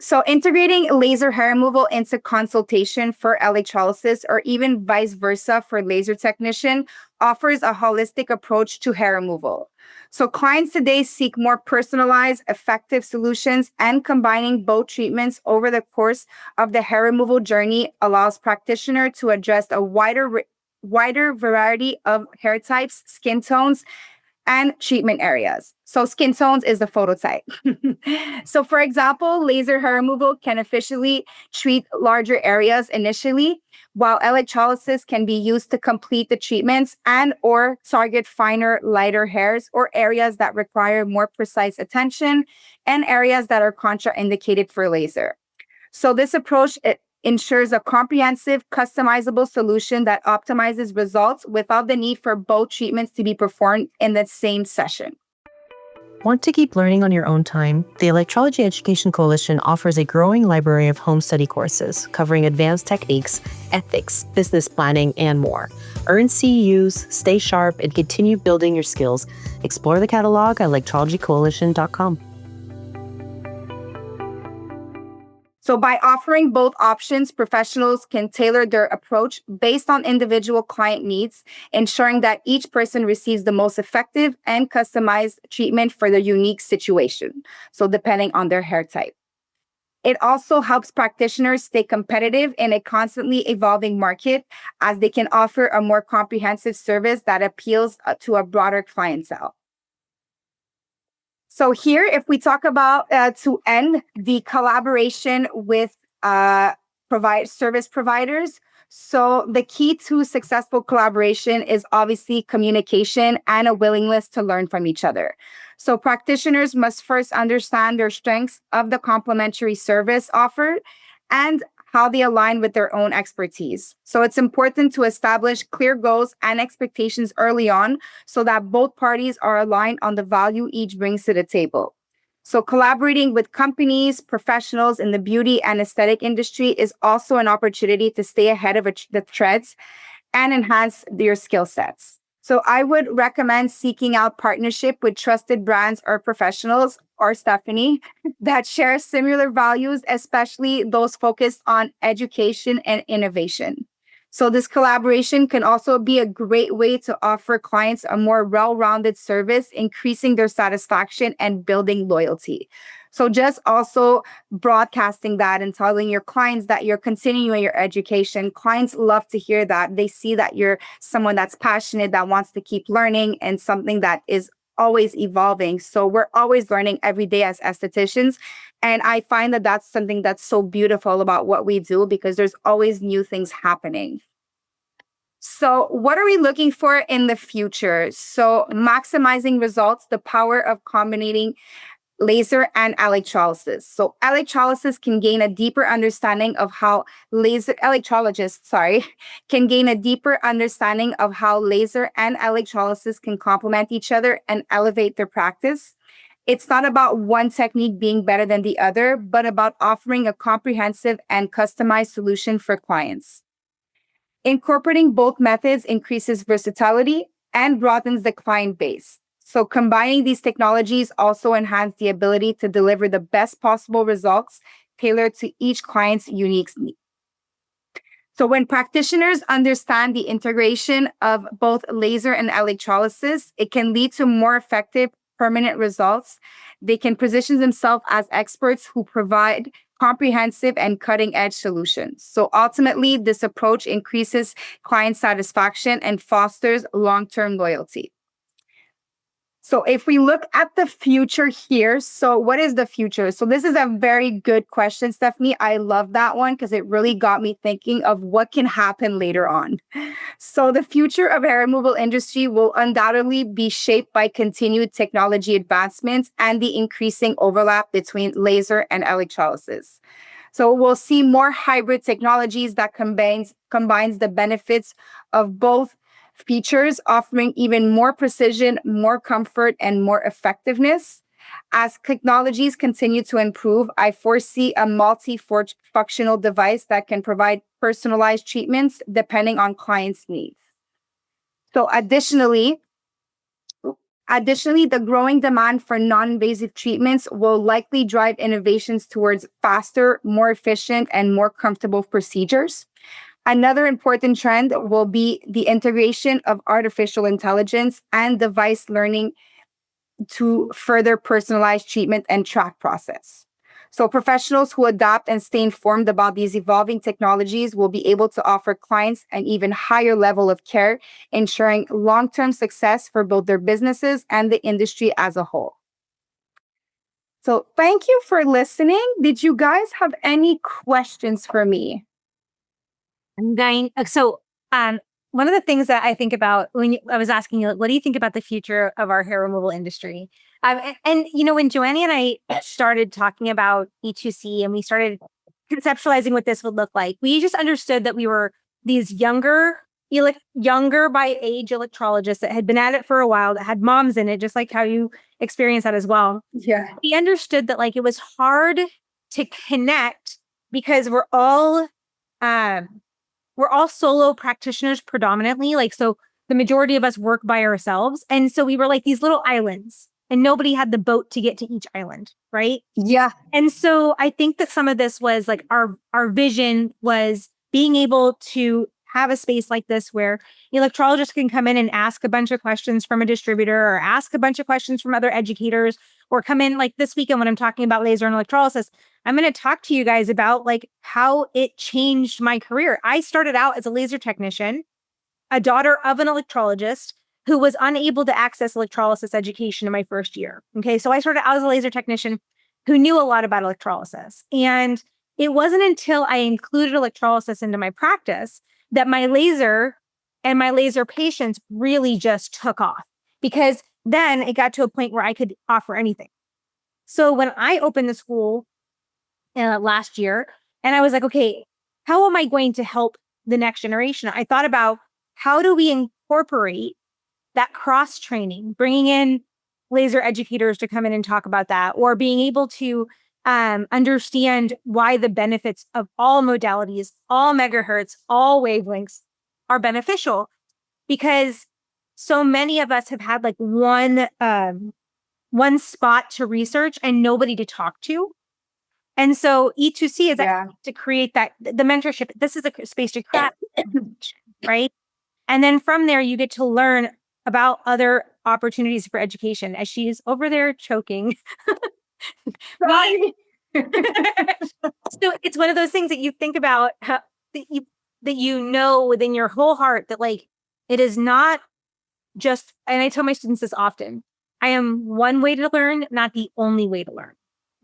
So integrating laser hair removal into consultation for electrolysis or even vice versa for laser technician offers a holistic approach to hair removal. So clients today seek more personalized, effective solutions, and combining both treatments over the course of the hair removal journey allows practitioner to address a wider variety of hair types, skin tones, and treatment areas. So skin tones is the phototype. So for example, laser hair removal can efficiently treat larger areas initially, while electrolysis can be used to complete the treatments and or target finer, lighter hairs or areas that require more precise attention and areas that are contraindicated for laser. So this approach, it ensures a comprehensive, customizable solution that optimizes results without the need for both treatments to be performed in the same session. Want to keep learning on your own time? The Electrology Education Coalition offers a growing library of home study courses covering advanced techniques, ethics, business planning, and more. Earn CEUs, stay sharp, and continue building your skills. Explore the catalog at electrologycoalition.com. So by offering both options, professionals can tailor their approach based on individual client needs, ensuring that each person receives the most effective and customized treatment for their unique situation. So depending on their hair type. It also helps practitioners stay competitive in a constantly evolving market as they can offer a more comprehensive service that appeals to a broader clientele. So here, if we talk about to end the collaboration with service providers, so the key to successful collaboration is obviously communication and a willingness to learn from each other. So practitioners must first understand their strengths of the complementary service offered and how they align with their own expertise. So it's important to establish clear goals and expectations early on so that both parties are aligned on the value each brings to the table. So collaborating with companies, professionals in the beauty and aesthetic industry is also an opportunity to stay ahead of the trends and enhance your skill sets. So I would recommend seeking out partnership with trusted brands or professionals or Stephanie that share similar values, especially those focused on education and innovation. So this collaboration can also be a great way to offer clients a more well-rounded service, increasing their satisfaction and building loyalty. So just also broadcasting that and telling your clients that you're continuing your education. Clients love to hear that. They see that you're someone that's passionate, that wants to keep learning, and something that is always evolving. So we're always learning every day as estheticians. And I find that that's something that's so beautiful about what we do because there's always new things happening. So what are we looking for in the future? So maximizing results, the power of combining laser and electrolysis. So electrolysis can gain a deeper understanding of how electrologists can gain a deeper understanding of how laser and electrolysis can complement each other and elevate their practice. It's not about one technique being better than the other, but about offering a comprehensive and customized solution for clients. Incorporating both methods increases versatility and broadens the client base. So combining these technologies also enhance the ability to deliver the best possible results tailored to each client's unique needs. So when practitioners understand the integration of both laser and electrolysis, it can lead to more effective permanent results. They can position themselves as experts who provide comprehensive and cutting edge solutions. So ultimately, this approach increases client satisfaction and fosters long term loyalty. So if we look at the future here, so what is the future? So this is a very good question, Stephanie. I love that one because it really got me thinking of what can happen later on. So the future of hair removal industry will undoubtedly be shaped by continued technology advancements and the increasing overlap between laser and electrolysis. So we'll see more hybrid technologies that combines the benefits of both features, offering even more precision, more comfort, and more effectiveness. As technologies continue to improve, I foresee a multi-functional device that can provide personalized treatments depending on clients' needs. So additionally, the growing demand for non-invasive treatments will likely drive innovations towards faster, more efficient, and more comfortable procedures. Another important trend will be the integration of artificial intelligence and device learning to further personalize treatment and track process. So professionals who adapt and stay informed about these evolving technologies will be able to offer clients an even higher level of care, ensuring long-term success for both their businesses and the industry as a whole. So thank you for listening. Did you guys have any questions for me? One of the things that I think about when I was asking you, like, what do you think about the future of our hair removal industry? And when Joanie and I started talking about E2C and we started conceptualizing what this would look like, we just understood that we were these younger by age electrologists that had been at it for a while, that had moms in it, just like how you experience that as well. Yeah. We understood that like it was hard to connect because we're all solo practitioners predominantly. Like, so the majority of us work by ourselves. And so we were like these little islands and nobody had the boat to get to each island. Right. Yeah. And so I think that some of this was like our vision was being able to have a space like this where electrologists can come in and ask a bunch of questions from a distributor or ask a bunch of questions from other educators, or come in like this weekend when I'm talking about laser and electrolysis. I'm going to talk to you guys about like how it changed my career. I started out as a laser technician, a daughter of an electrologist who was unable to access electrolysis education in my first year. Okay. So I started out as a laser technician who knew a lot about electrolysis. And it wasn't until I included electrolysis into my practice that my laser and my laser patients really just took off, because then it got to a point where I could offer anything. So when I opened the school last year, and I was like, okay, how am I going to help the next generation? I thought about how do we incorporate that cross training, bringing in laser educators to come in and talk about that, or being able to understand why the benefits of all modalities, all megahertz, all wavelengths are beneficial, because so many of us have had like one spot to research and nobody to talk to. And so E2C is to create that, the mentorship. This is a space to craft, right? And then from there, you get to learn about other opportunities for education. As she's over there choking. Sorry. So it's one of those things that you think about, that you know within your whole heart that like, it is not just, and I tell my students this often, I am one way to learn, not the only way to learn.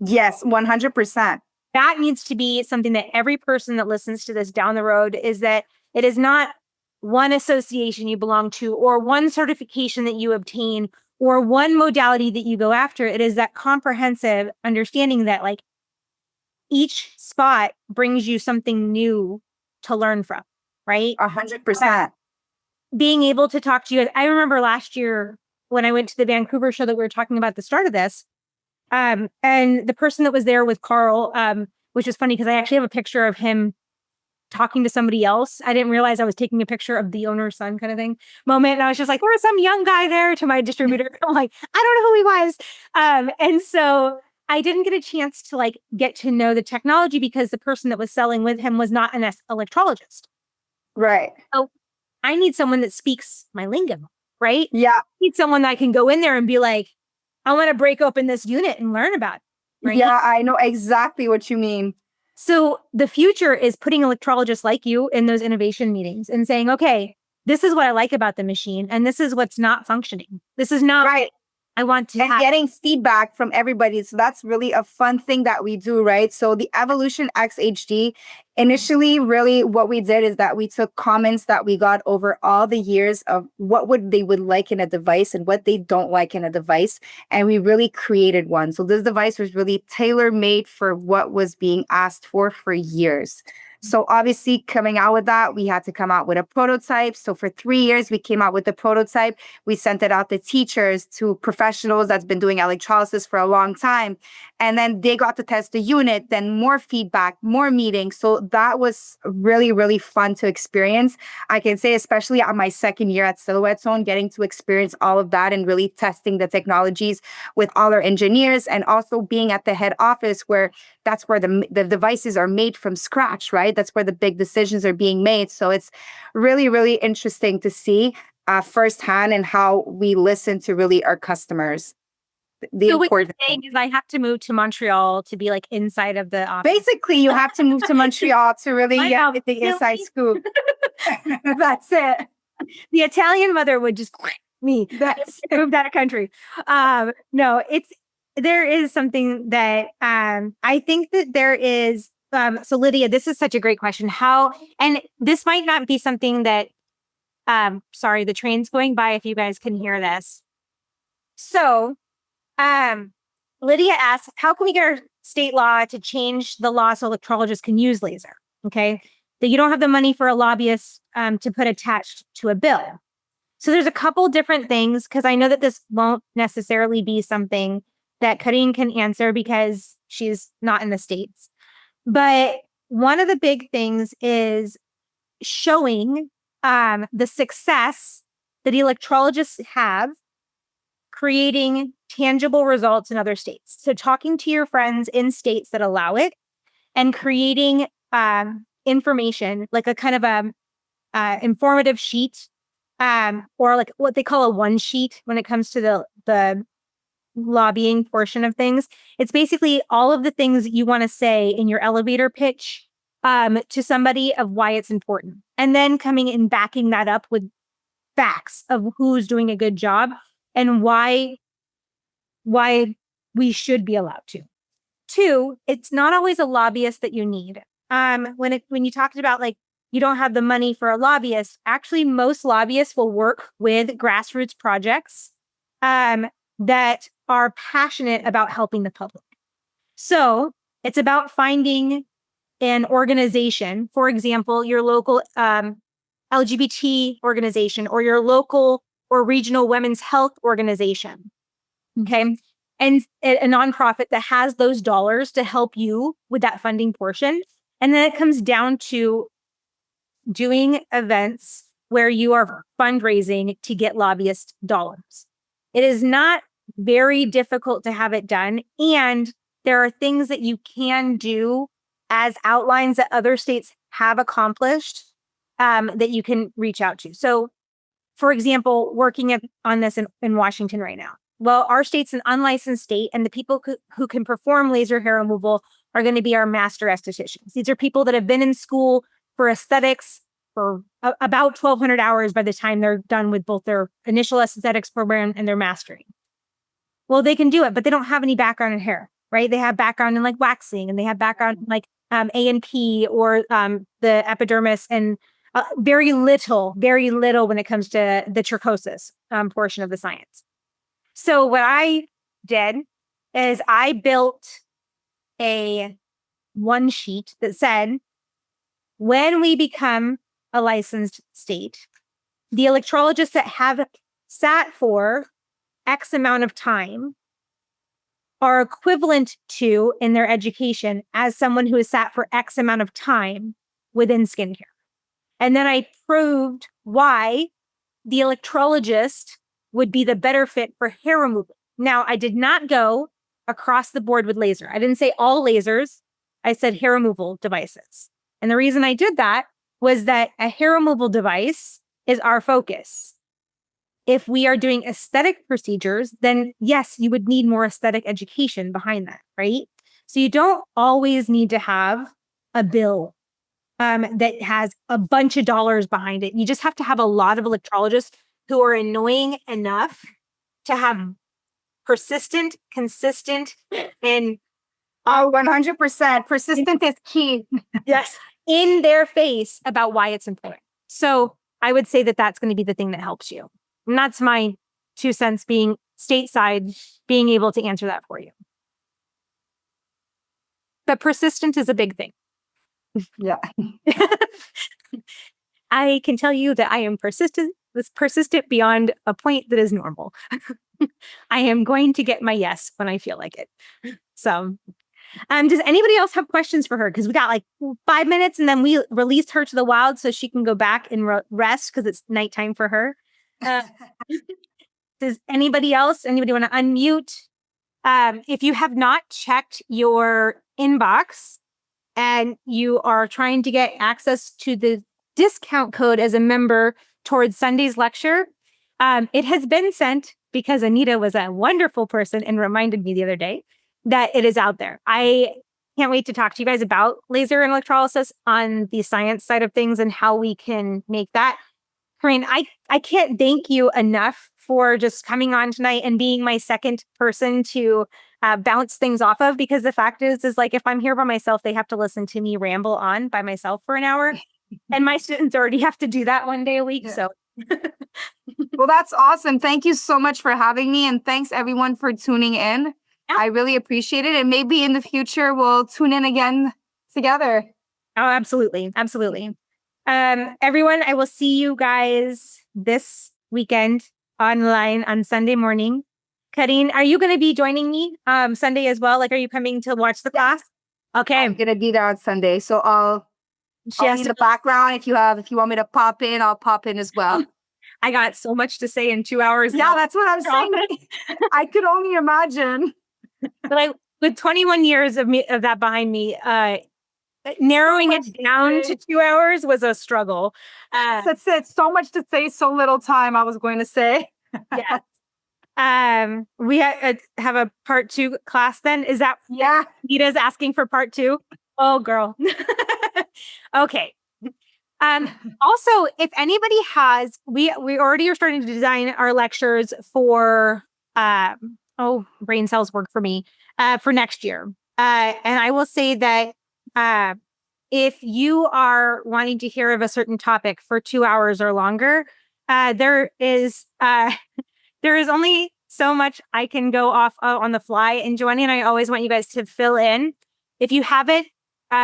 Yes, 100%. That needs to be something that every person that listens to this down the road, is that it is not one association you belong to, or one certification that you obtain, or one modality that you go after. It is that comprehensive understanding that like each spot brings you something new to learn from, right? 100%. Being able to talk to you. I remember last year when I went to the Vancouver show that we were talking about at the start of this, and the person that was there with Carl, which is funny because I actually have a picture of him talking to somebody else. I didn't realize I was taking a picture of the owner's son kind of thing moment. And I was just like, there's some young guy there to my distributor. I'm like, I don't know who he was. And so I didn't get a chance to like get to know the technology because the person that was selling with him was not an electrologist. Right. So I need someone that speaks my lingo, right? Yeah. I need someone that I can go in there and be like, I want to break open this unit and learn about it. Right? Yeah, I know exactly what you mean. So the future is putting electrologists like you in those innovation meetings and saying, okay, this is what I like about the machine, and this is what's not functioning. This is not right. I want to and getting feedback from everybody. So that's really a fun thing that we do, right? So the Evolution X HD, initially, really what we did is that we took comments that we got over all the years of what they would like in a device and what they don't like in a device. And we really created one. So this device was really tailor-made for what was being asked for years. So obviously coming out with that, we had to come out with a prototype. So for 3 years, we came out with the prototype. We sent it out to teachers, to professionals that's been doing electrolysis for a long time. And then they got to test the unit, then more feedback, more meetings. So that was really, really fun to experience. I can say, especially on my second year at Silhouet-Tone, getting to experience all of that and really testing the technologies with all our engineers, and also being at the head office where that's where the devices are made from scratch, right? That's where the big decisions are being made. So it's really, really interesting to see firsthand and how we listen to really our customers. The so important what you're saying is I have to move to Montreal to be like inside of the office. Basically, you have to move to Montreal to really get the inside scoop. That's it. The Italian mother would just me. That's moved out of country. No, there is something that I think that there is. So Lydia, this is such a great question. How, and this might not be something that, sorry, the train's going by if you guys can hear this. So Lydia asks, how can we get our state law to change the law so electrologists can use laser? Okay. That you don't have the money for a lobbyist to put attached to a bill. So there's a couple different things, because I know that this won't necessarily be something that Carine can answer because she's not in the States. But one of the big things is showing the success that electrologists have creating tangible results in other states. So talking to your friends in states that allow it and creating information, like a kind of a informative sheet, or like what they call a one sheet when it comes to the lobbying portion of things. It's basically all of the things you want to say in your elevator pitch to somebody of why it's important. And then coming and backing that up with facts of who's doing a good job and why we should be allowed to. 2, it's not always a lobbyist that you need. When you talked about like you don't have the money for a lobbyist, actually most lobbyists will work with grassroots projects that are passionate about helping the public. So it's about finding an organization, for example, your local LGBT organization or your local or regional women's health organization. Okay. And a nonprofit that has those dollars to help you with that funding portion. And then it comes down to doing events where you are fundraising to get lobbyist dollars. It is not very difficult to have it done. And there are things that you can do as outlines that other states have accomplished that you can reach out to. So, for example, working on this in Washington right now. Well, our state's an unlicensed state, and the people who can perform laser hair removal are going to be our master estheticians. These are people that have been in school for aesthetics for about 1,200 hours by the time they're done with both their initial aesthetics program and their mastering. Well, they can do it, but they don't have any background in hair, right? They have background in like waxing, and they have background in like A&P or the epidermis, and very little when it comes to the trichosis portion of the science. So what I did is I built a one sheet that said, when we become a licensed state, the electrologists that have sat for X amount of time are equivalent to, in their education, as someone who has sat for X amount of time within skincare. And then I proved why the electrologist would be the better fit for hair removal. Now, I did not go across the board with laser. I didn't say all lasers. I said hair removal devices. And the reason I did that was that a hair removal device is our focus. If we are doing aesthetic procedures, then yes, you would need more aesthetic education behind that, right? So you don't always need to have a bill that has a bunch of dollars behind it. You just have to have a lot of electrologists who are annoying enough to have persistent, consistent, and 100%. Persistent is key. yes, in their face about why it's important. So I would say that that's going to be the thing that helps you. And that's my 2 cents being stateside, being able to answer that for you. But persistent is a big thing. Yeah. I can tell you that I am persistent beyond a point that is normal. I am going to get my yes when I feel like it. So, does anybody else have questions for her? Because we got like 5 minutes and then we released her to the wild so she can go back and rest because it's nighttime for her. Does anybody want to unmute? If you have not checked your inbox and you are trying to get access to the discount code as a member towards Sunday's lecture, it has been sent because Anita was a wonderful person and reminded me the other day that it is out there. I can't wait to talk to you guys about laser and electrolysis on the science side of things and how we can make that. Carine, I can't thank you enough for just coming on tonight and being my second person to bounce things off of, because the fact is like, if I'm here by myself, they have to listen to me ramble on by myself for an hour. And my students already have to do that 1 day a week. Yeah. So. Well, that's awesome. Thank you so much for having me. And thanks everyone for tuning in. Yeah. I really appreciate it. And maybe in the future, we'll tune in again together. Oh, absolutely. Absolutely. Everyone, I will see you guys this weekend online on Sunday morning. Carine, are you going to be joining me Sunday as well? Like, are you coming to watch the class? Okay. I'm going to be there on Sunday. So I'll be in the background. If you want me to pop in, I'll pop in as well. I got so much to say in 2 hours. Yeah, that's what I'm saying. I could only imagine. But with 21 years of that behind me, narrowing it down to 2 hours was a struggle. That's it. So much to say, so little time, I was going to say. Yeah. We have a part 2 class then. Is that? Yeah. Nita's asking for part 2. Oh, girl. Okay. Also, if anybody has, we already are starting to design our lectures for, brain cells work for me, for next year. And I will say that, if you are wanting to hear of a certain topic for 2 hours or longer, there is only so much I can go off on the fly. And Joanie and I always want you guys to fill in. If you haven't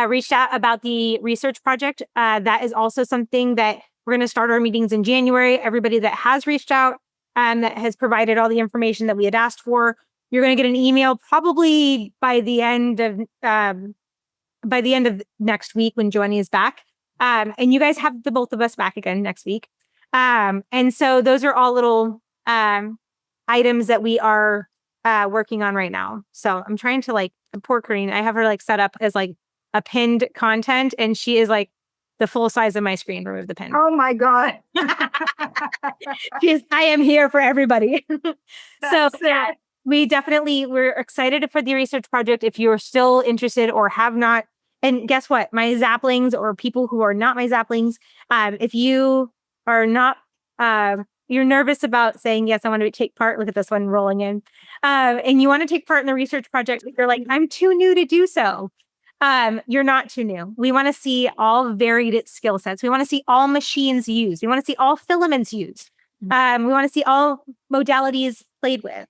reached out about the research project, that is also something that we're going to start our meetings in January. Everybody that has reached out and that has provided all the information that we had asked for, you're going to get an email probably by the end of next week when Joanie is back. And you guys have the both of us back again next week. And so those are all little items that we are working on right now. So I'm trying to poor Carine, I have her set up as a pinned content, and she is the full size of my screen. Remove the pin. Oh my God. I am here for everybody. So yeah, we're excited for the research project. If you're still interested or have not, and guess what? My Zapplings or people who are not my Zapplings, if you are not, you're nervous about saying, yes, I want to take part. Look at this one rolling in. And you want to take part in the research project. You're like, I'm too new to do so. You're not too new. We want to see all varied skill sets. We want to see all machines used. We want to see all filaments used. We want to see all modalities played with.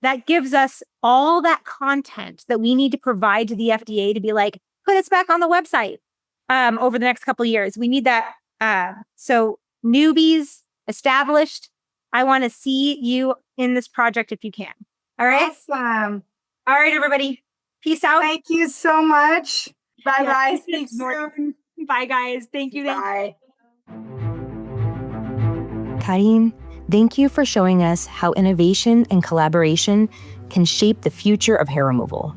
That gives us all that content that we need to provide to the FDA to be put us back on the website over the next couple of years. We need that. So newbies, established, I want to see you in this project if you can. All right? Awesome. All right, everybody. Peace out. Thank you so much. Bye-bye. Yeah. Speak soon. Bye, guys. Thank you. Bye. Carine, thank you for showing us how innovation and collaboration can shape the future of hair removal.